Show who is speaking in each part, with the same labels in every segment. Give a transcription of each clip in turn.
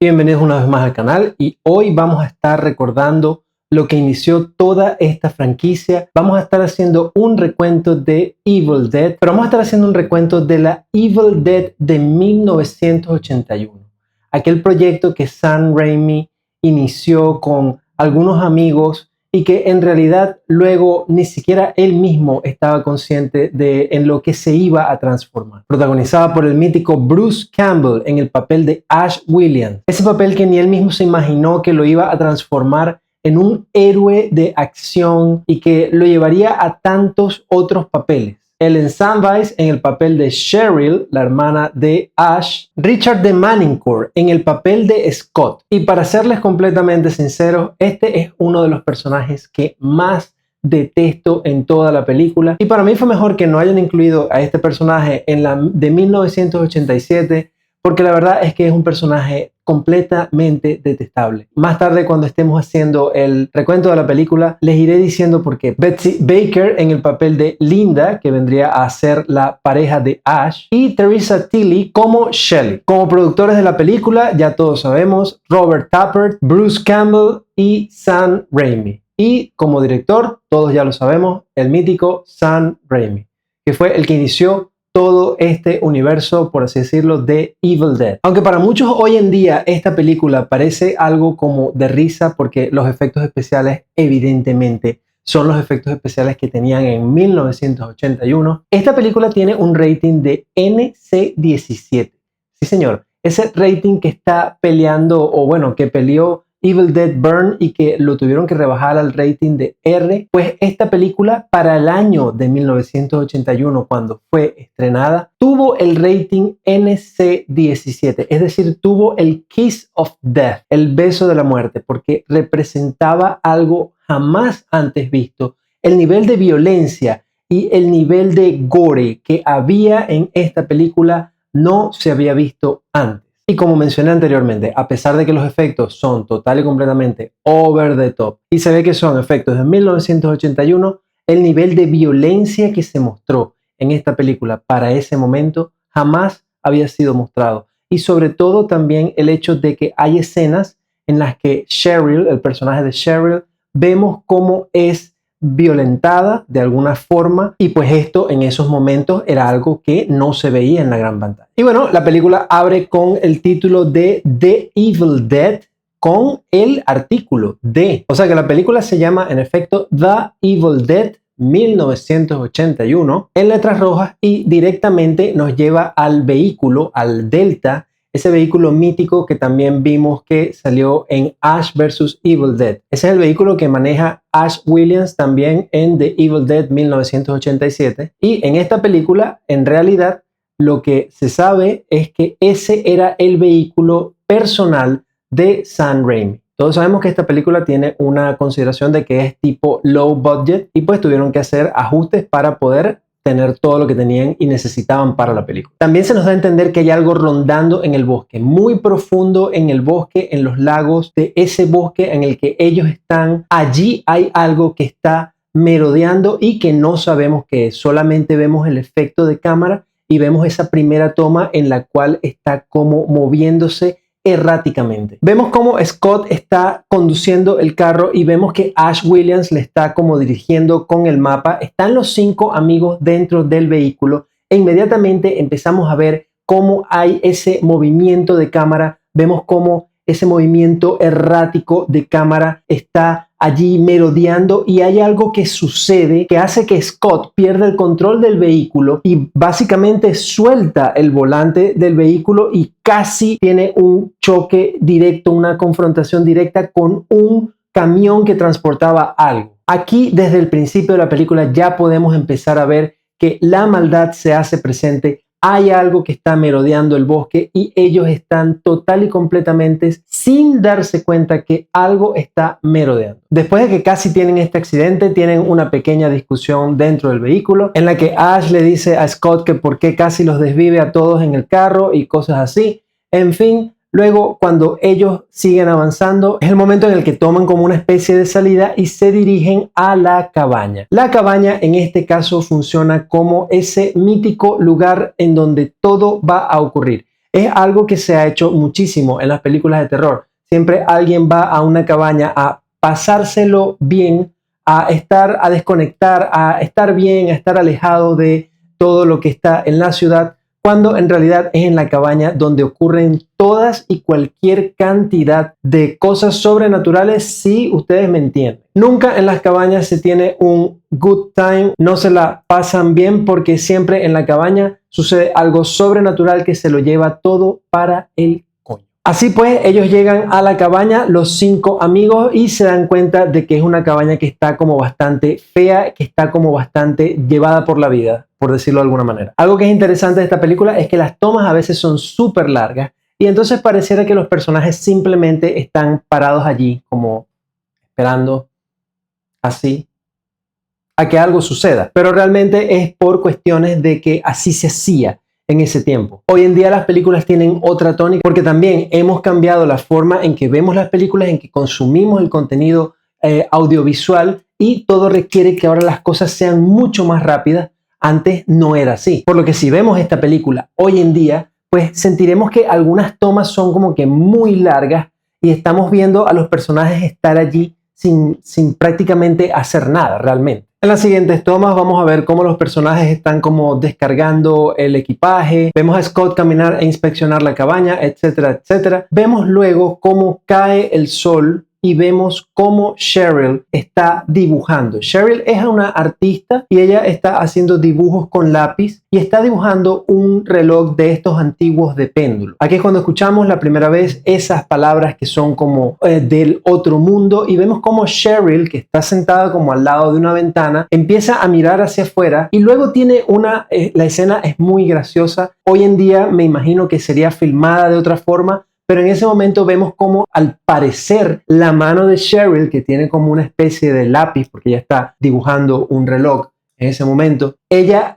Speaker 1: Bienvenidos una vez más al canal y hoy vamos a estar recordando lo que inició toda esta franquicia. Vamos a estar haciendo un recuento de Evil Dead, pero vamos a estar haciendo un recuento de la Evil Dead de 1981. Aquel proyecto que Sam Raimi inició con algunos amigos y que en realidad luego ni siquiera él mismo estaba consciente de en lo que se iba a transformar. Protagonizada por el mítico Bruce Campbell en el papel de Ash Williams. Ese papel que ni él mismo se imaginó que lo iba a transformar en un héroe de acción y que lo llevaría a tantos otros papeles. Ellen Sandweiss en el papel de Cheryl, la hermana de Ash. Richard de Manningcourt en el papel de Scott. Y para serles completamente sinceros, este es uno de los personajes que más detesto en toda la película. Y para mí fue mejor que no hayan incluido a este personaje en la de 1987, porque la verdad es que es un personaje completamente detestable. Más tarde, cuando estemos haciendo el recuento de la película, les iré diciendo por qué. Betsy Baker en el papel de Linda, que vendría a ser la pareja de Ash, y Teresa Tilly como Shelley. Como productores de la película, ya todos sabemos, Robert Tappert, Bruce Campbell y Sam Raimi. Y como director, todos ya lo sabemos, el mítico Sam Raimi, que fue el que inició todo este universo, por así decirlo, de Evil Dead. Aunque para muchos hoy en día esta película parece algo como de risa porque los efectos especiales evidentemente son los efectos especiales que tenían en 1981. Esta película tiene un rating de NC-17. Sí, señor. Ese rating que está peleando, o bueno, que peleó Evil Dead Burn y que lo tuvieron que rebajar al rating de R, pues esta película para el año de 1981, cuando fue estrenada, tuvo el rating NC-17, es decir, tuvo el Kiss of Death, el beso de la muerte, porque representaba algo jamás antes visto. El nivel de violencia y el nivel de gore que había en esta película no se había visto antes. Y como mencioné anteriormente, a pesar de que los efectos son total y completamente over the top y se ve que son efectos de 1981, el nivel de violencia que se mostró en esta película para ese momento jamás había sido mostrado. Y sobre todo también el hecho de que hay escenas en las que Cheryl, el personaje de Cheryl, vemos cómo es violentada de alguna forma, y pues esto en esos momentos era algo que no se veía en la gran pantalla. Y bueno, la película abre con el título de The Evil Dead con el artículo D. O sea que la película se llama en efecto The Evil Dead 1981 en letras rojas y directamente nos lleva al vehículo, al Delta, ese vehículo mítico que también vimos que salió en Ash vs. Evil Dead. Ese es el vehículo que maneja Ash Williams también en The Evil Dead 1987. Y en esta película, en realidad, lo que se sabe es que ese era el vehículo personal de Sam Raimi. Todos sabemos que esta película tiene una consideración de que es tipo low budget y pues tuvieron que hacer ajustes para poder tener todo lo que tenían y necesitaban para la película. También se nos da a entender que hay algo rondando en el bosque, muy profundo en el bosque, en los lagos de ese bosque en el que ellos están. Allí hay algo que está merodeando y que no sabemos qué es. Solamente vemos el efecto de cámara y vemos esa primera toma en la cual está como moviéndose erráticamente. Vemos cómo Scott está conduciendo el carro y vemos que Ash Williams le está como dirigiendo con el mapa. Están los 5 amigos dentro del vehículo e inmediatamente empezamos a ver cómo hay ese movimiento de cámara. Vemos cómo ese movimiento errático de cámara está allí merodeando y hay algo que sucede que hace que Scott pierda el control del vehículo y básicamente suelta el volante del vehículo y casi tiene un choque directo, una confrontación directa con un camión que transportaba algo. Aquí desde el principio de la película ya podemos empezar a ver que la maldad se hace presente. Hay algo que está merodeando el bosque y ellos están total y completamente sin darse cuenta que algo está merodeando. Después de que casi tienen este accidente, tienen una pequeña discusión dentro del vehículo en la que Ash le dice a Scott que por qué casi los desvive a todos en el carro y cosas así. En fin, luego cuando ellos siguen avanzando es el momento en el que toman como una especie de salida y se dirigen a la cabaña. La cabaña en este caso funciona como ese mítico lugar en donde todo va a ocurrir. Es algo que se ha hecho muchísimo en las películas de terror. Siempre alguien va a una cabaña a pasárselo bien, a desconectar, a estar bien, a estar alejado de todo lo que está en la ciudad, cuando en realidad es en la cabaña donde ocurren todas y cualquier cantidad de cosas sobrenaturales, si ustedes me entienden. Nunca en las cabañas se tiene un good time, no se la pasan bien, porque siempre en la cabaña sucede algo sobrenatural que se lo lleva todo para el coño. Así pues, ellos llegan a la cabaña, los 5 amigos, y se dan cuenta de que es una cabaña que está como bastante fea, que está como bastante llevada por la vida, por decirlo de alguna manera. Algo que es interesante de esta película es que las tomas a veces son súper largas, y entonces pareciera que los personajes simplemente están parados allí, como esperando así a que algo suceda. Pero realmente es por cuestiones de que así se hacía en ese tiempo. Hoy en día las películas tienen otra tónica, porque también hemos cambiado la forma en que vemos las películas, en que consumimos el contenido audiovisual, y todo requiere que ahora las cosas sean mucho más rápidas. Antes no era así. Por lo que si vemos esta película hoy en día, pues sentiremos que algunas tomas son como que muy largas y estamos viendo a los personajes estar allí sin prácticamente hacer nada realmente. En las siguientes tomas vamos a ver cómo los personajes están como descargando el equipaje. Vemos a Scott caminar e inspeccionar la cabaña, etcétera, etcétera. Vemos luego cómo cae el sol y vemos cómo Cheryl está dibujando. Cheryl es una artista y ella está haciendo dibujos con lápiz y está dibujando un reloj de estos antiguos de péndulo. Aquí es cuando escuchamos la primera vez esas palabras que son como del otro mundo, y vemos cómo Cheryl, que está sentada como al lado de una ventana, empieza a mirar hacia afuera, y luego tiene la escena es muy graciosa. Hoy en día me imagino que sería filmada de otra forma, pero en ese momento vemos como al parecer la mano de Cheryl, que tiene como una especie de lápiz, porque ella está dibujando un reloj en ese momento,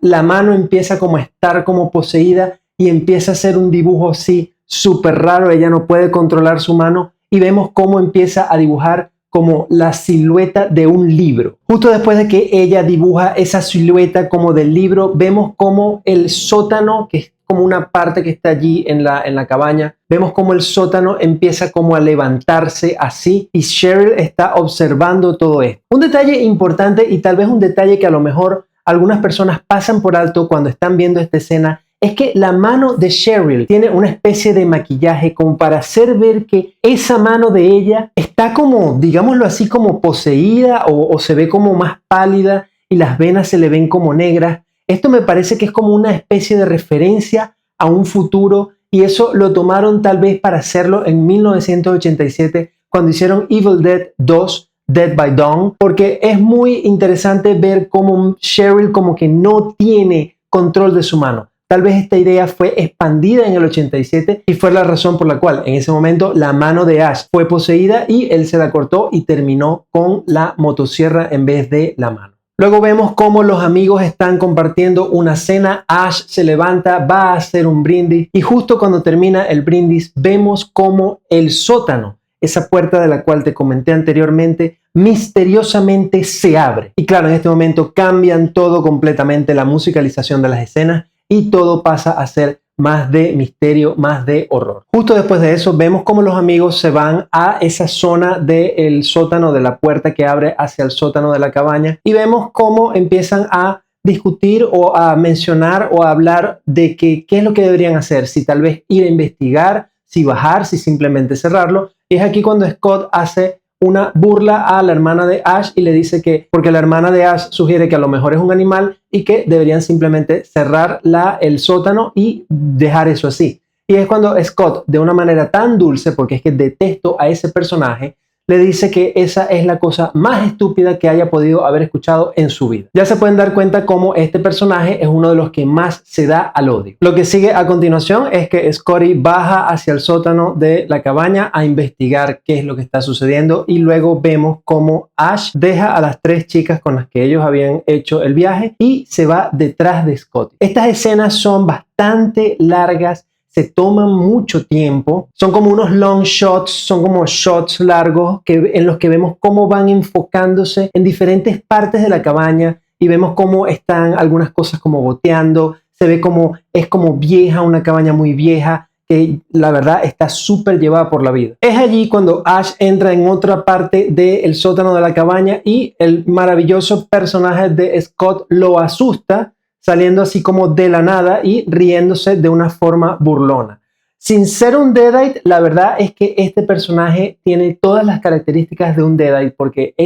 Speaker 1: la mano empieza como a estar como poseída y empieza a hacer un dibujo así súper raro. Ella no puede controlar su mano y vemos cómo empieza a dibujar como la silueta de un libro. Justo después de que ella dibuja esa silueta como del libro, vemos como el sótano, que es como una parte que está allí en la cabaña, vemos como el sótano empieza como a levantarse así, y Cheryl está observando todo esto. Un detalle importante, y tal vez un detalle que a lo mejor algunas personas pasan por alto cuando están viendo esta escena, es que la mano de Cheryl tiene una especie de maquillaje como para hacer ver que esa mano de ella está como, digámoslo así, como poseída, o se ve como más pálida y las venas se le ven como negras. Esto me parece que es como una especie de referencia a un futuro, y eso lo tomaron tal vez para hacerlo en 1987 cuando hicieron Evil Dead 2, Dead by Dawn, porque es muy interesante ver cómo Cheryl como que no tiene control de su mano. Tal vez esta idea fue expandida en el 87 y fue la razón por la cual en ese momento la mano de Ash fue poseída y él se la cortó y terminó con la motosierra en vez de la mano. Luego vemos cómo los amigos están compartiendo una cena. Ash se levanta, va a hacer un brindis, y justo cuando termina el brindis vemos cómo el sótano, esa puerta de la cual te comenté anteriormente, misteriosamente se abre. Y claro, en este momento cambian todo completamente, la musicalización de las escenas, y todo pasa a ser más de misterio, más de horror. Justo después de eso vemos cómo los amigos se van a esa zona del sótano, de la puerta que abre hacia el sótano de la cabaña, y vemos cómo empiezan a discutir o a mencionar o a hablar de qué es lo que deberían hacer, si tal vez ir a investigar, si bajar, si simplemente cerrarlo. Y es aquí cuando Scott hace una burla a la hermana de Ash y le dice que, porque la hermana de Ash sugiere que a lo mejor es un animal y que deberían simplemente cerrar el sótano y dejar eso así. Y es cuando Scott, de una manera tan dulce, porque es que detesto a ese personaje, le dice que esa es la cosa más estúpida que haya podido haber escuchado en su vida. Ya se pueden dar cuenta cómo este personaje es uno de los que más se da al odio. Lo que sigue a continuación es que Scotty baja hacia el sótano de la cabaña a investigar qué es lo que está sucediendo, y luego vemos cómo Ash deja a las 3 chicas con las que ellos habían hecho el viaje y se va detrás de Scotty. Estas escenas son bastante largas, se toman mucho tiempo, son como unos long shots, son como shots largos en los que vemos cómo van enfocándose en diferentes partes de la cabaña, y vemos cómo están algunas cosas como goteando, se ve como es como vieja, una cabaña muy vieja, que la verdad está súper llevada por la vida. Es allí cuando Ash entra en otra parte del sótano de la cabaña y el maravilloso personaje de Scott lo asusta, saliendo así como de la nada y riéndose de una forma burlona. Sin ser un Deadite, la verdad es que este personaje tiene todas las características de un Deadite porque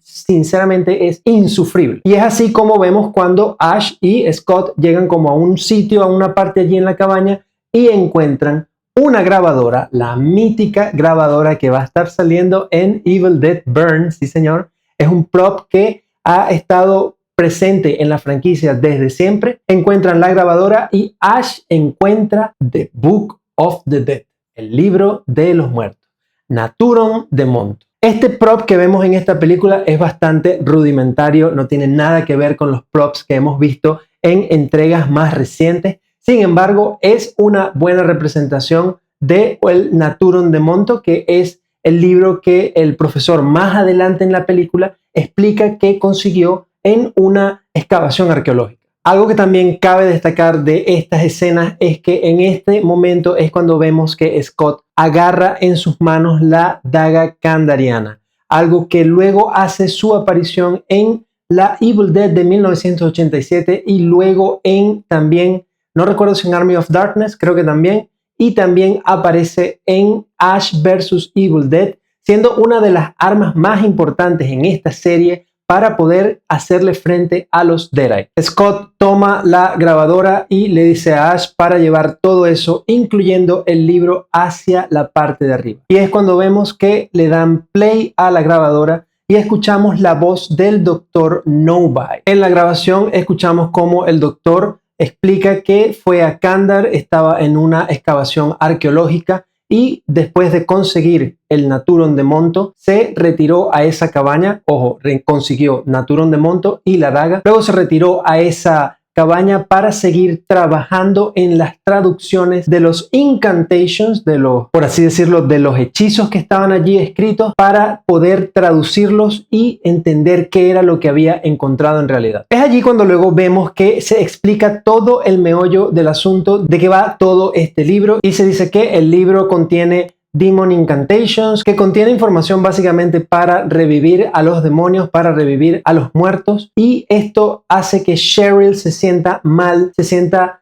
Speaker 1: sinceramente es insufrible. Y es así como vemos cuando Ash y Scott llegan como a un sitio, a una parte allí en la cabaña y encuentran una grabadora, la mítica grabadora que va a estar saliendo en Evil Dead Burn, sí señor. Es un prop que ha estado presente en la franquicia desde siempre. Encuentran la grabadora y Ash encuentra The Book of the Dead, el libro de los muertos, Naturon de Monto. Este prop que vemos en esta película es bastante rudimentario, no tiene nada que ver con los props que hemos visto en entregas más recientes. Sin embargo, es una buena representación de el Naturon de Monto, que es el libro que el profesor más adelante en la película explica que consiguió en una excavación arqueológica. Algo que también cabe destacar de estas escenas es que en este momento es cuando vemos que Scott agarra en sus manos la daga kandariana, algo que luego hace su aparición en la Evil Dead de 1987 y luego en también, no recuerdo si en Army of Darkness, creo que también, y también aparece en Ash vs. Evil Dead, siendo una de las armas más importantes en esta serie para poder hacerle frente a los Deadite. Scott toma la grabadora y le dice a Ash para llevar todo eso, incluyendo el libro, hacia la parte de arriba. Y es cuando vemos que le dan play a la grabadora y escuchamos la voz del doctor Nobody. En la grabación escuchamos cómo el doctor explica que fue a Kandar, estaba en una excavación arqueológica y después de conseguir el Naturon de Monto, se retiró a esa cabaña. Ojo, consiguió Naturon de Monto y la daga. Luego se retiró a esa cabaña para seguir trabajando en las traducciones de los incantations, de los, por así decirlo, de los hechizos que estaban allí escritos, para poder traducirlos y entender qué era lo que había encontrado en realidad. Es allí cuando luego vemos que se explica todo el meollo del asunto, de qué va todo este libro, y se dice que el libro contiene Demon Incantations, que contiene información básicamente para revivir a los demonios, para revivir a los muertos, y esto hace que Cheryl se sienta mal, se sienta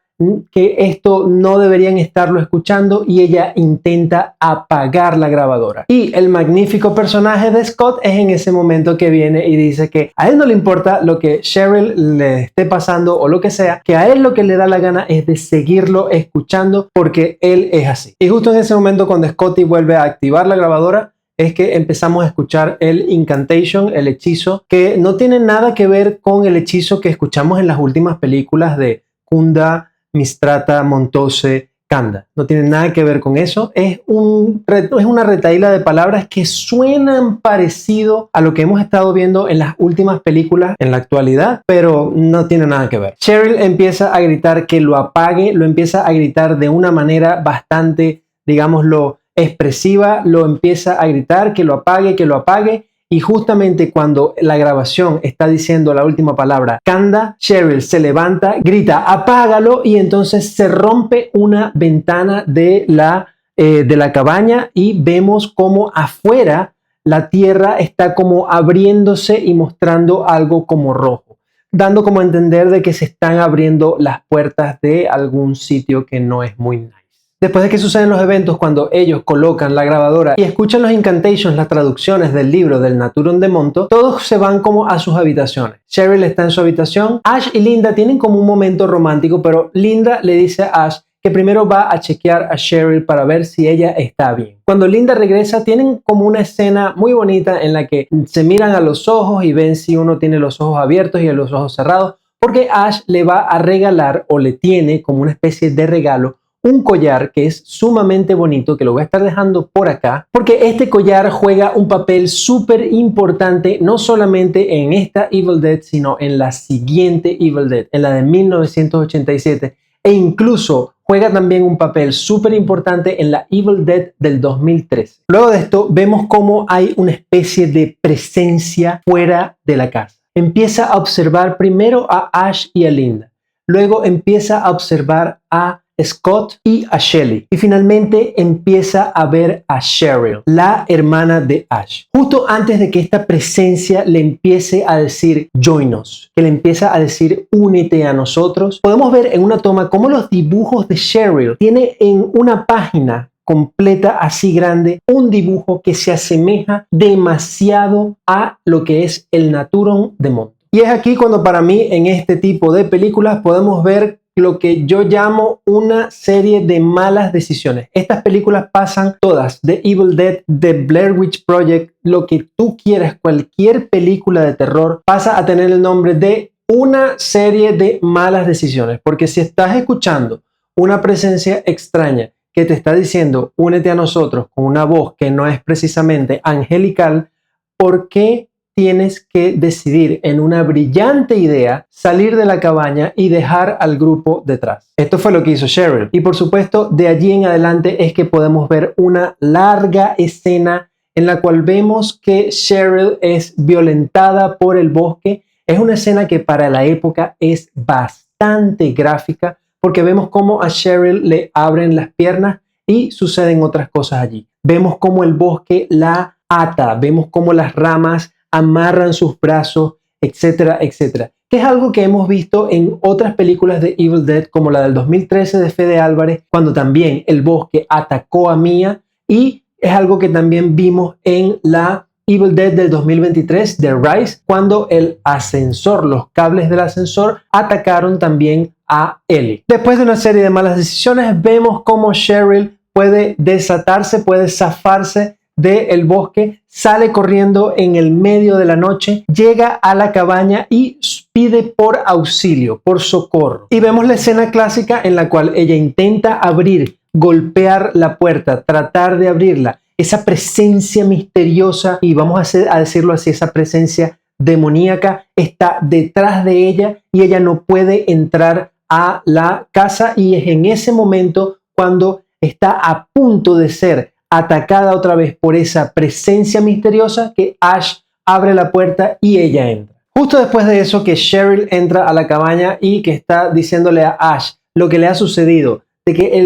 Speaker 1: que esto no deberían estarlo escuchando y ella intenta apagar la grabadora. Y el magnífico personaje de Scott es en ese momento que viene y dice que a él no le importa lo que Cheryl le esté pasando o lo que sea, que a él lo que le da la gana es de seguirlo escuchando porque él es así. Y justo en ese momento cuando Scotty vuelve a activar la grabadora es que empezamos a escuchar el incantation, el hechizo, que no tiene nada que ver con el hechizo que escuchamos en las últimas películas de Kunda, Mistrata, Montose, Kanda. No tiene nada que ver con eso. Es una retahíla de palabras que suenan parecido a lo que hemos estado viendo en las últimas películas en la actualidad, pero no tiene nada que ver. Cheryl empieza a gritar que lo apague, lo empieza a gritar de una manera bastante, digámoslo, expresiva, lo empieza a gritar que lo apague. Y justamente cuando la grabación está diciendo la última palabra, Kanda, Cheryl se levanta, grita, apágalo, y entonces se rompe una ventana de la cabaña y vemos como afuera la tierra está como abriéndose y mostrando algo como rojo, dando como a entender de que se están abriendo las puertas de algún sitio que no es muy nice. Después de que suceden los eventos, cuando ellos colocan la grabadora y escuchan los incantations, las traducciones del libro del Naturon de Monto, todos se van como a sus habitaciones. Cheryl está en su habitación, Ash y Linda tienen como un momento romántico, pero Linda le dice a Ash que primero va a chequear a Cheryl para ver si ella está bien. Cuando Linda regresa, tienen como una escena muy bonita en la que se miran a los ojos y ven si uno tiene los ojos abiertos y los ojos cerrados, porque Ash le va a regalar o le tiene como una especie de regalo un collar que es sumamente bonito, que lo voy a estar dejando por acá, porque este collar juega un papel súper importante, no solamente en esta Evil Dead, sino en la siguiente Evil Dead, en la de 1987, e incluso juega también un papel súper importante en la Evil Dead del 2003. Luego de esto, vemos cómo hay una especie de presencia fuera de la casa. Empieza a observar primero a Ash y a Linda, luego empieza a observar a Scott y a Shelly. Y finalmente empieza a ver a Cheryl, la hermana de Ash. Justo antes de que esta presencia le empiece a decir join us, que le empieza a decir únete a nosotros, podemos ver en una toma cómo los dibujos de Cheryl tiene en una página completa así grande un dibujo que se asemeja demasiado a lo que es el Naturon de Monto. Y es aquí cuando para mí en este tipo de películas podemos ver lo que yo llamo una serie de malas decisiones. Estas películas pasan todas, de Evil Dead, de Blair Witch Project, lo que tú quieras, cualquier película de terror pasa a tener el nombre de una serie de malas decisiones. Porque si estás escuchando una presencia extraña que te está diciendo únete a nosotros con una voz que no es precisamente angelical, ¿por qué tienes que decidir en una brillante idea salir de la cabaña y dejar al grupo detrás? Esto fue lo que hizo Cheryl. Y por supuesto, de allí en adelante es que podemos ver una larga escena en la cual vemos que Cheryl es violentada por el bosque. Es una escena que para la época es bastante gráfica, porque vemos cómo a Cheryl le abren las piernas y suceden otras cosas allí. Vemos cómo el bosque la ata, vemos cómo las ramas amarran sus brazos, etcétera, etcétera. Que es algo que hemos visto en otras películas de Evil Dead, como la del 2013 de Fede Álvarez, cuando también el bosque atacó a Mia, y es algo que también vimos en la Evil Dead del 2023 de Rise, cuando el ascensor, los cables del ascensor atacaron también a Ellie. Después de una serie de malas decisiones, vemos cómo Cheryl puede desatarse, puede zafarse del bosque, sale corriendo en el medio de la noche, llega a la cabaña y pide por auxilio, por socorro. Y vemos la escena clásica en la cual ella intenta abrir, golpear la puerta, tratar de abrirla. Esa presencia misteriosa, y vamos a decirlo así, esa presencia demoníaca está detrás de ella y ella no puede entrar a la casa, y es en ese momento cuando está a punto de ser atacada otra vez por esa presencia misteriosa que Ash abre la puerta y ella entra. Justo después de eso que Cheryl entra a la cabaña y que está diciéndole a Ash lo que le ha sucedido, de que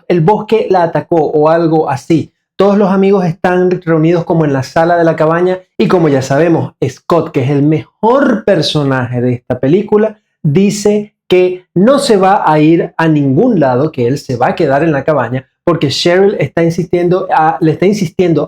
Speaker 1: el bosque la atacó o algo así. Todos los amigos están reunidos como en la sala de la cabaña y como ya sabemos, Scott, que es el mejor personaje de esta película, dice que no se va a ir a ningún lado, que él se va a quedar en la cabaña porque Cheryl le está insistiendo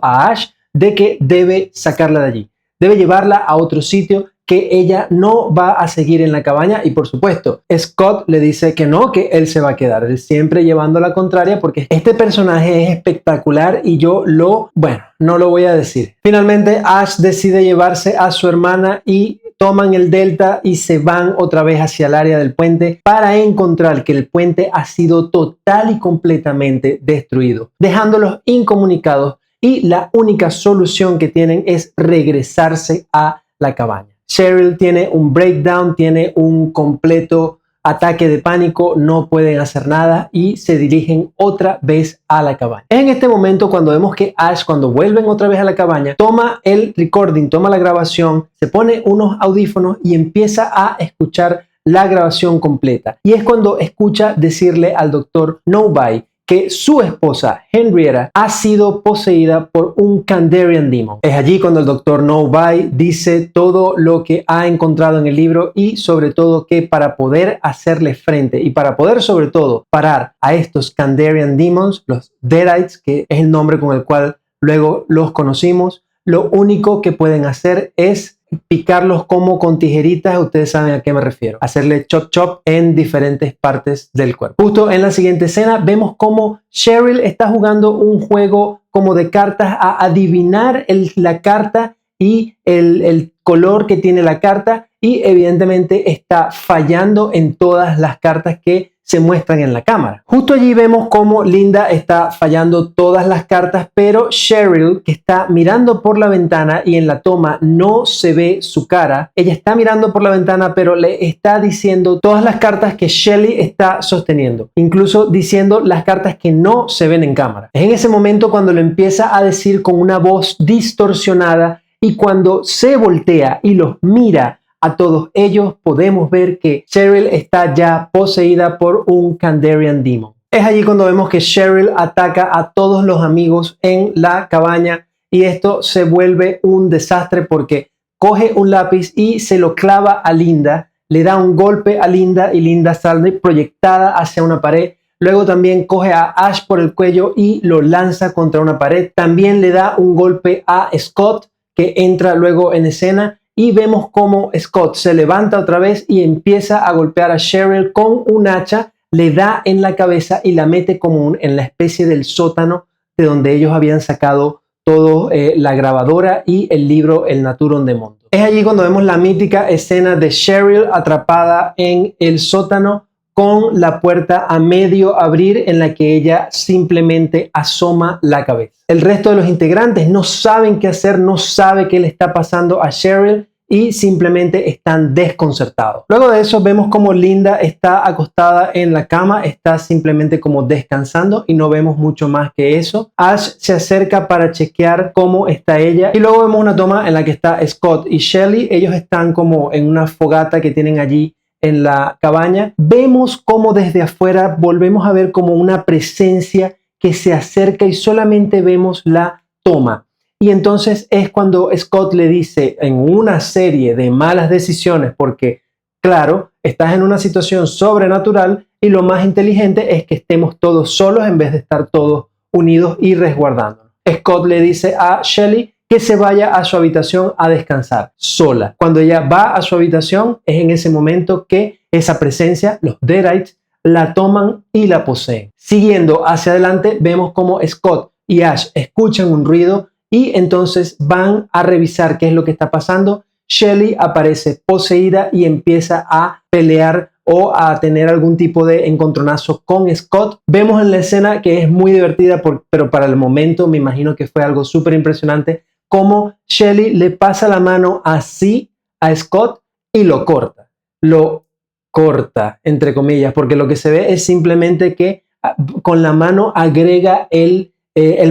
Speaker 1: a Ash de que debe sacarla de allí, debe llevarla a otro sitio, que ella no va a seguir en la cabaña. Y por supuesto, Scott le dice que no, que él se va a quedar, él siempre llevando la contraria, porque este personaje es espectacular y no lo voy a decir. Finalmente, Ash decide llevarse a su hermana y toman el Delta y se van otra vez hacia el área del puente para encontrar que el puente ha sido total y completamente destruido, dejándolos incomunicados, y la única solución que tienen es regresarse a la cabaña. Cheryl tiene un breakdown, tiene un completo ataque de pánico, no pueden hacer nada y se dirigen otra vez a la cabaña. Es en este momento cuando vemos que Ash, cuando vuelven otra vez a la cabaña, toma el recording, toma la grabación, se pone unos audífonos y empieza a escuchar la grabación completa. Y es cuando escucha decirle al doctor Nobody que su esposa Henrietta ha sido poseída por un Kandarian Demon. Es allí cuando el doctor Nobody dice todo lo que ha encontrado en el libro, y sobre todo que para poder hacerle frente y para poder sobre todo parar a estos Kandarian Demons, los Deadites, que es el nombre con el cual luego los conocimos, lo único que pueden hacer es picarlos como con tijeritas. Ustedes saben a qué me refiero, hacerle chop chop en diferentes partes del cuerpo. Justo en la siguiente escena vemos cómo Cheryl está jugando un juego como de cartas, a adivinar la carta y el color que tiene la carta, y evidentemente está fallando en todas las cartas que se muestran en la cámara. Justo allí vemos cómo Linda está fallando todas las cartas, pero Cheryl, que está mirando por la ventana y en la toma no se ve su cara, ella está mirando por la ventana pero le está diciendo todas las cartas que Shelly está sosteniendo, incluso diciendo las cartas que no se ven en cámara. Es en ese momento cuando lo empieza a decir con una voz distorsionada, y cuando se voltea y los mira a todos ellos, podemos ver que Cheryl está ya poseída por un Kandarian Demon. Es allí cuando vemos que Cheryl ataca a todos los amigos en la cabaña y esto se vuelve un desastre porque coge un lápiz y se lo clava a Linda, le da un golpe a Linda y Linda sale proyectada hacia una pared. Luego también coge a Ash por el cuello y lo lanza contra una pared. También le da un golpe a Scott, que entra luego en escena, y vemos cómo Scott se levanta otra vez y empieza a golpear a Cheryl con un hacha, le da en la cabeza y la mete como en la especie del sótano de donde ellos habían sacado todo, la grabadora y el libro El Naturon de Mondo. Es allí cuando vemos la mítica escena de Cheryl atrapada en el sótano con la puerta a medio abrir en la que ella simplemente asoma la cabeza. El resto de los integrantes no saben qué hacer, no sabe qué le está pasando a Cheryl y simplemente están desconcertados. Luego de eso vemos como Linda está acostada en la cama, está simplemente como descansando y no vemos mucho más que eso. Ash se acerca para chequear cómo está ella y luego vemos una toma en la que está Scott y Shelly. Ellos están como en una fogata que tienen allí en la cabaña. Vemos cómo desde afuera volvemos a ver como una presencia que se acerca y solamente vemos la toma. Y entonces es cuando Scott le dice en una serie de malas decisiones, porque claro, estás en una situación sobrenatural y lo más inteligente es que estemos todos solos en vez de estar todos unidos y resguardándonos. Scott le dice a Shelly que se vaya a su habitación a descansar sola. Cuando ella va a su habitación es en ese momento que esa presencia, los Deadites, la toman y la poseen. Siguiendo hacia adelante vemos como Scott y Ash escuchan un ruido y entonces van a revisar qué es lo que está pasando. Shelly aparece poseída y empieza a pelear o a tener algún tipo de encontronazo con Scott. Vemos en la escena que es muy divertida, pero para el momento me imagino que fue algo súper impresionante, cómo Shelly le pasa la mano así a Scott y lo corta. Lo corta, entre comillas, porque lo que se ve es simplemente que con la mano agrega el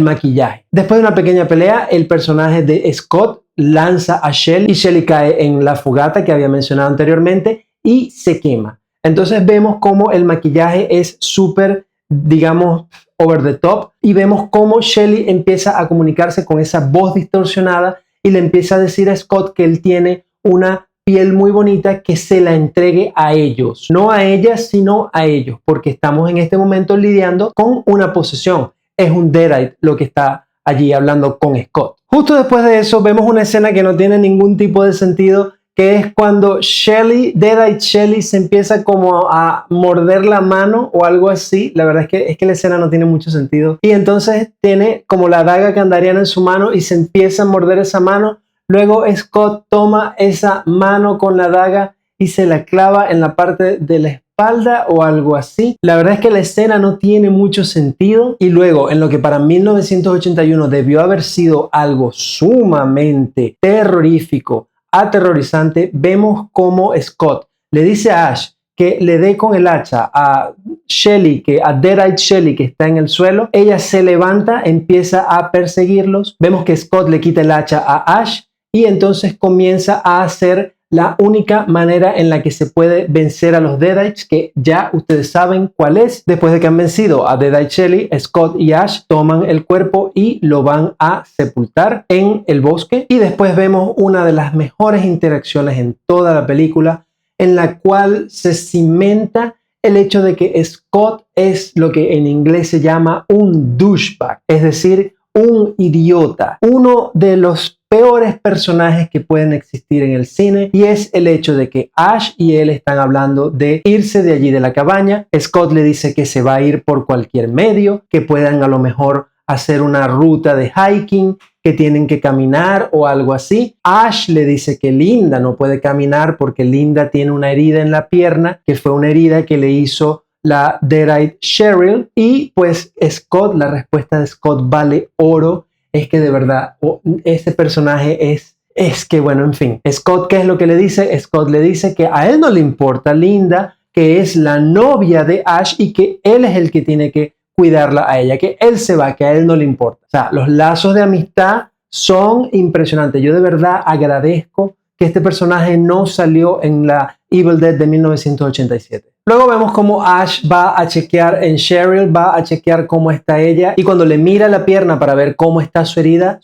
Speaker 1: maquillaje. Después de una pequeña pelea, el personaje de Scott lanza a Shelly y Shelly cae en la fogata que había mencionado anteriormente y se quema. Entonces vemos cómo el maquillaje es súper, digamos, over the top y vemos cómo Shelly empieza a comunicarse con esa voz distorsionada y le empieza a decir a Scott que él tiene una piel muy bonita, que se la entregue a ellos, no a ella sino a ellos, porque estamos en este momento lidiando con una posesión. Es un Deadite lo que está allí hablando con Scott. Justo después de eso vemos una escena que no tiene ningún tipo de sentido, que es cuando Deadite Shelly se empieza como a morder la mano o algo así. La verdad es que la escena no tiene mucho sentido. Y entonces tiene como la daga kandariana en su mano y se empieza a morder esa mano. Luego Scott toma esa mano con la daga y se la clava en la parte de la espalda o algo así. La verdad es que la escena no tiene mucho sentido. Y luego, en lo que para 1981 debió haber sido algo sumamente terrorífico, aterrorizante, vemos cómo Scott le dice a Ash que le dé con el hacha a Shelly, a Deadite Shelly que está en el suelo. Ella se levanta, empieza a perseguirlos. Vemos que Scott le quita el hacha a Ash y entonces comienza a hacer la única manera en la que se puede vencer a los Deadites, que ya ustedes saben cuál es. Después de que han vencido a Deadite Shelly, Scott y Ash toman el cuerpo y lo van a sepultar en el bosque. Y después vemos una de las mejores interacciones en toda la película, en la cual se cimenta el hecho de que Scott es lo que en inglés se llama un douchebag, es decir, un idiota, uno de los peores personajes que pueden existir en el cine, y es el hecho de que Ash y él están hablando de irse de allí de la cabaña. Scott le dice que se va a ir por cualquier medio, que puedan a lo mejor hacer una ruta de hiking, que tienen que caminar o algo así. Ash le dice que Linda no puede caminar porque Linda tiene una herida en la pierna, que fue una herida que le hizo la Deadite Cheryl. Y pues Scott, la respuesta de Scott vale oro. Es que de verdad, ese personaje es que bueno, en fin. Scott, ¿qué es lo que le dice? Scott le dice que a él no le importa Linda, que es la novia de Ash y que él es el que tiene que cuidarla a ella, que él se va, que a él no le importa. O sea, los lazos de amistad son impresionantes. Yo de verdad agradezco que este personaje no salió en la Evil Dead de 1987. Luego vemos cómo Ash va a chequear en Cheryl, va a chequear cómo está ella, y cuando le mira la pierna para ver cómo está su herida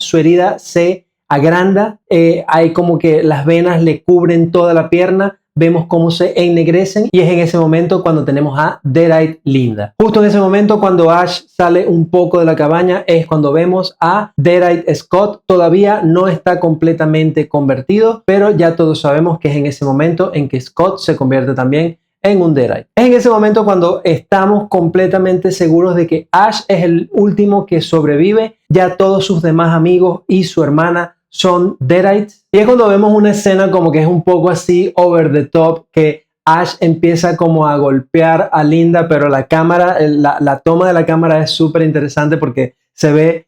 Speaker 1: se agranda, hay como que las venas le cubren toda la pierna, vemos cómo se ennegrecen, y es en ese momento cuando tenemos a Deadite Linda. Justo en ese momento, cuando Ash sale un poco de la cabaña, es cuando vemos a Deadite Scott. Todavía no está completamente convertido, pero ya todos sabemos que es en ese momento en que Scott se convierte también en un Deadite. Es en ese momento cuando estamos completamente seguros de que Ash es el último que sobrevive. Ya todos sus demás amigos y su hermana son Deadites. Y es cuando vemos una escena como que es un poco así over the top, que Ash empieza como a golpear a Linda, pero la cámara, la toma de la cámara es súper interesante porque se ve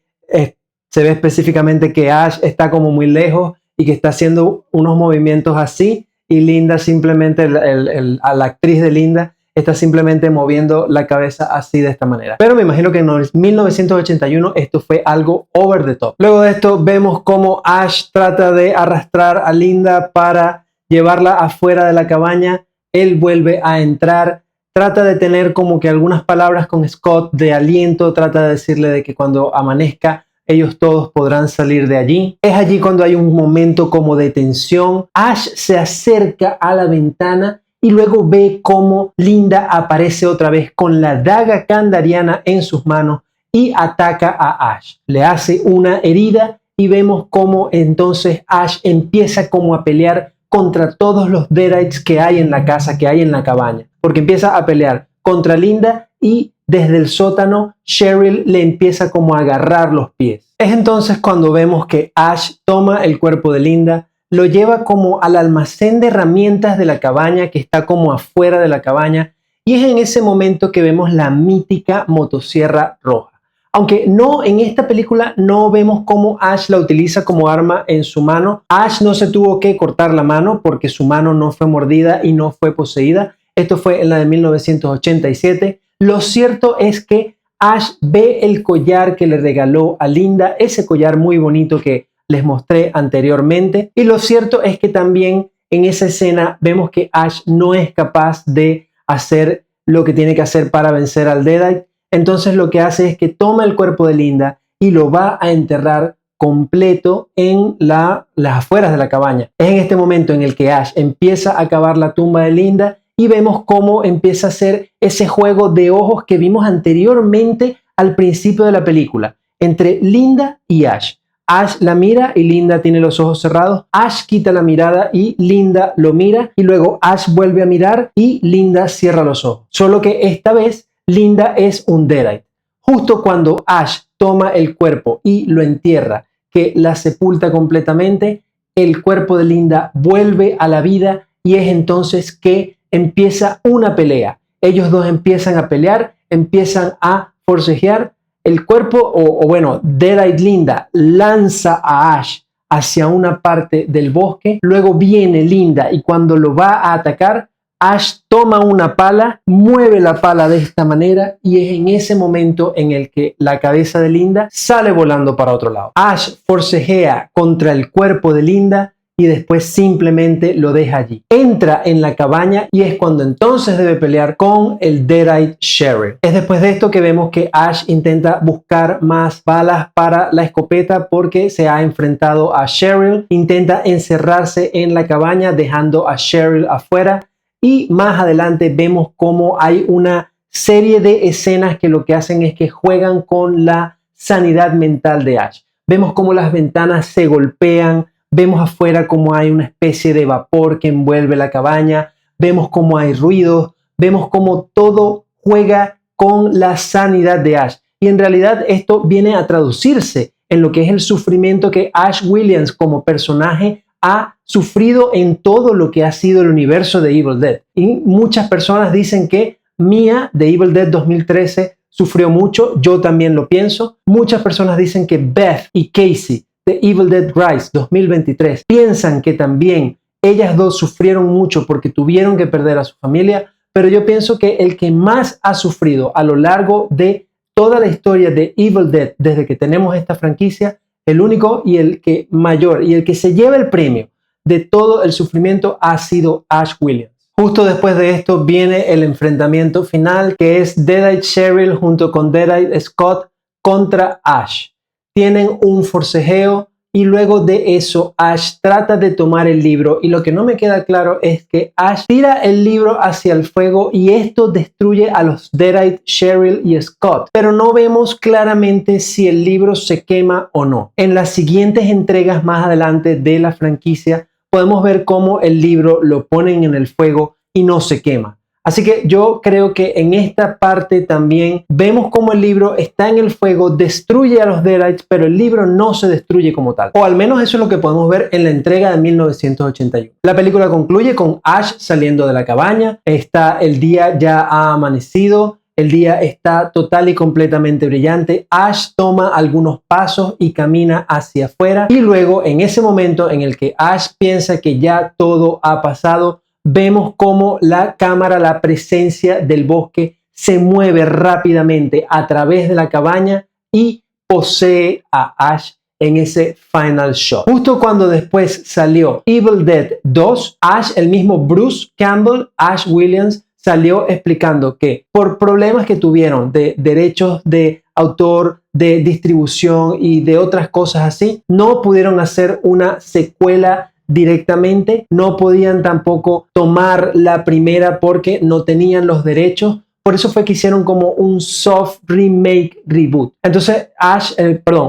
Speaker 1: específicamente que Ash está como muy lejos y que está haciendo unos movimientos así, y Linda simplemente, a la actriz de Linda, está simplemente moviendo la cabeza así, de esta manera. Pero me imagino que en 1981 esto fue algo over the top. Luego de esto vemos cómo Ash trata de arrastrar a Linda para llevarla afuera de la cabaña. Él vuelve a entrar, trata de tener como que algunas palabras con Scott de aliento, trata de decirle de que cuando amanezca ellos todos podrán salir de allí. Es allí cuando hay un momento como de tensión. Ash se acerca a la ventana y luego ve cómo Linda aparece otra vez con la daga kandariana en sus manos y ataca a Ash. Le hace una herida y vemos cómo entonces Ash empieza como a pelear contra todos los Deadites que hay en la casa, que hay en la cabaña. Porque empieza a pelear contra Linda y desde el sótano Cheryl le empieza como a agarrar los pies. Es entonces cuando vemos que Ash toma el cuerpo de Linda, lo lleva como al almacén de herramientas de la cabaña que está como afuera de la cabaña, y es en ese momento que vemos la mítica motosierra roja. Aunque no, en esta película no vemos cómo Ash la utiliza como arma en su mano. Ash no se tuvo que cortar la mano porque su mano no fue mordida y no fue poseída. Esto fue en la de 1987. Lo cierto es que Ash ve el collar que le regaló a Linda, ese collar muy bonito que les mostré anteriormente, y lo cierto es que también en esa escena vemos que Ash no es capaz de hacer lo que tiene que hacer para vencer al Deadite. Entonces lo que hace es que toma el cuerpo de Linda y lo va a enterrar completo en las afueras de la cabaña. Es en este momento en el que Ash empieza a cavar la tumba de Linda y vemos cómo empieza a hacer ese juego de ojos que vimos anteriormente al principio de la película, entre Linda y Ash. Ash la mira y Linda tiene los ojos cerrados. Ash quita la mirada y Linda lo mira, y luego Ash vuelve a mirar y Linda cierra los ojos. Solo que esta vez Linda es un Deadite. Justo cuando Ash toma el cuerpo y lo entierra, que la sepulta completamente, el cuerpo de Linda vuelve a la vida, y es entonces que empieza una pelea. Ellos dos empiezan a pelear, empiezan a forcejear. El cuerpo, bueno, Deadite Linda lanza a Ash hacia una parte del bosque. Luego viene Linda y cuando lo va a atacar, Ash toma una pala, mueve la pala de esta manera, y es en ese momento en el que la cabeza de Linda sale volando para otro lado. Ash forcejea contra el cuerpo de Linda y después simplemente lo deja allí. Entra en la cabaña y es cuando entonces debe pelear con el Deadite Cheryl. Es después de esto que vemos que Ash intenta buscar más balas para la escopeta porque se ha enfrentado a Cheryl. Intenta encerrarse en la cabaña dejando a Cheryl afuera, y más adelante vemos cómo hay una serie de escenas que lo que hacen es que juegan con la sanidad mental de Ash. Vemos cómo las ventanas se golpean. Vemos afuera cómo hay una especie de vapor que envuelve la cabaña. Vemos cómo hay ruidos. Vemos cómo todo juega con la sanidad de Ash. Y en realidad esto viene a traducirse en lo que es el sufrimiento que Ash Williams como personaje ha sufrido en todo lo que ha sido el universo de Evil Dead. Y muchas personas dicen que Mia de Evil Dead 2013 sufrió mucho. Yo también lo pienso. Muchas personas dicen que Beth y Casey de Evil Dead Rise 2023 piensan que también ellas dos sufrieron mucho porque tuvieron que perder a su familia, pero yo pienso que el que más ha sufrido a lo largo de toda la historia de Evil Dead desde que tenemos esta franquicia, el único y el que mayor y el que se lleva el premio de todo el sufrimiento ha sido Ash Williams. Justo después de esto viene el enfrentamiento final, que es Deadite Cheryl junto con Deadite Scott contra Ash. Tienen un forcejeo y luego de eso Ash trata de tomar el libro, y lo que no me queda claro es que Ash tira el libro hacia el fuego y esto destruye a los Deadite Cheryl y Scott, pero no vemos claramente si el libro se quema o no. En las siguientes entregas más adelante de la franquicia podemos ver cómo el libro lo ponen en el fuego y no se quema. Así que yo creo que en esta parte también vemos cómo el libro está en el fuego, destruye a los Deadites, pero el libro no se destruye como tal. O al menos eso es lo que podemos ver en la entrega de 1981. La película concluye con Ash saliendo de la cabaña. El día ya ha amanecido. El día está total y completamente brillante. Ash toma algunos pasos y camina hacia afuera. Y luego, en ese momento en el que Ash piensa que ya todo ha pasado, vemos cómo la cámara, la presencia del bosque, se mueve rápidamente a través de la cabaña y posee a Ash en ese final shot. Justo cuando después salió Evil Dead 2, Ash, el mismo Bruce Campbell, Ash Williams, salió explicando que por problemas que tuvieron de derechos de autor, de distribución y de otras cosas así, no pudieron hacer una secuela directamente, no podían tampoco tomar la primera porque no tenían los derechos. Por eso fue que hicieron como un soft remake reboot. Entonces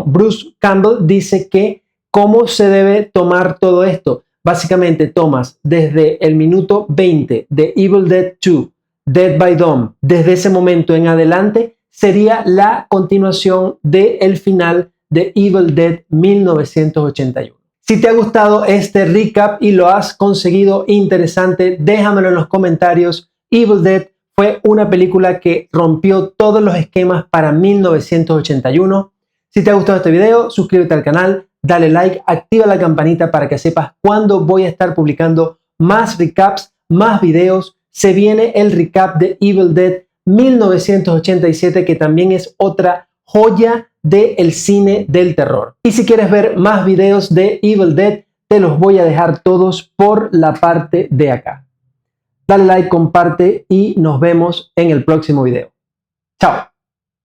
Speaker 1: Bruce Campbell dice que cómo se debe tomar todo esto. Básicamente tomas desde el minuto 20 de Evil Dead 2, Dead by Dawn, desde ese momento en adelante sería la continuación del final de Evil Dead 1981. Si te ha gustado este recap y lo has conseguido interesante, déjamelo en los comentarios. Evil Dead fue una película que rompió todos los esquemas para 1981. Si te ha gustado este video, suscríbete al canal, dale like, activa la campanita para que sepas cuándo voy a estar publicando más recaps, más videos. Se viene el recap de Evil Dead 1987, que también es otra joya del cine del terror. Y si quieres ver más videos de Evil Dead, te los voy a dejar todos por la parte de acá. Dale like, comparte y nos vemos en el próximo video. Chao.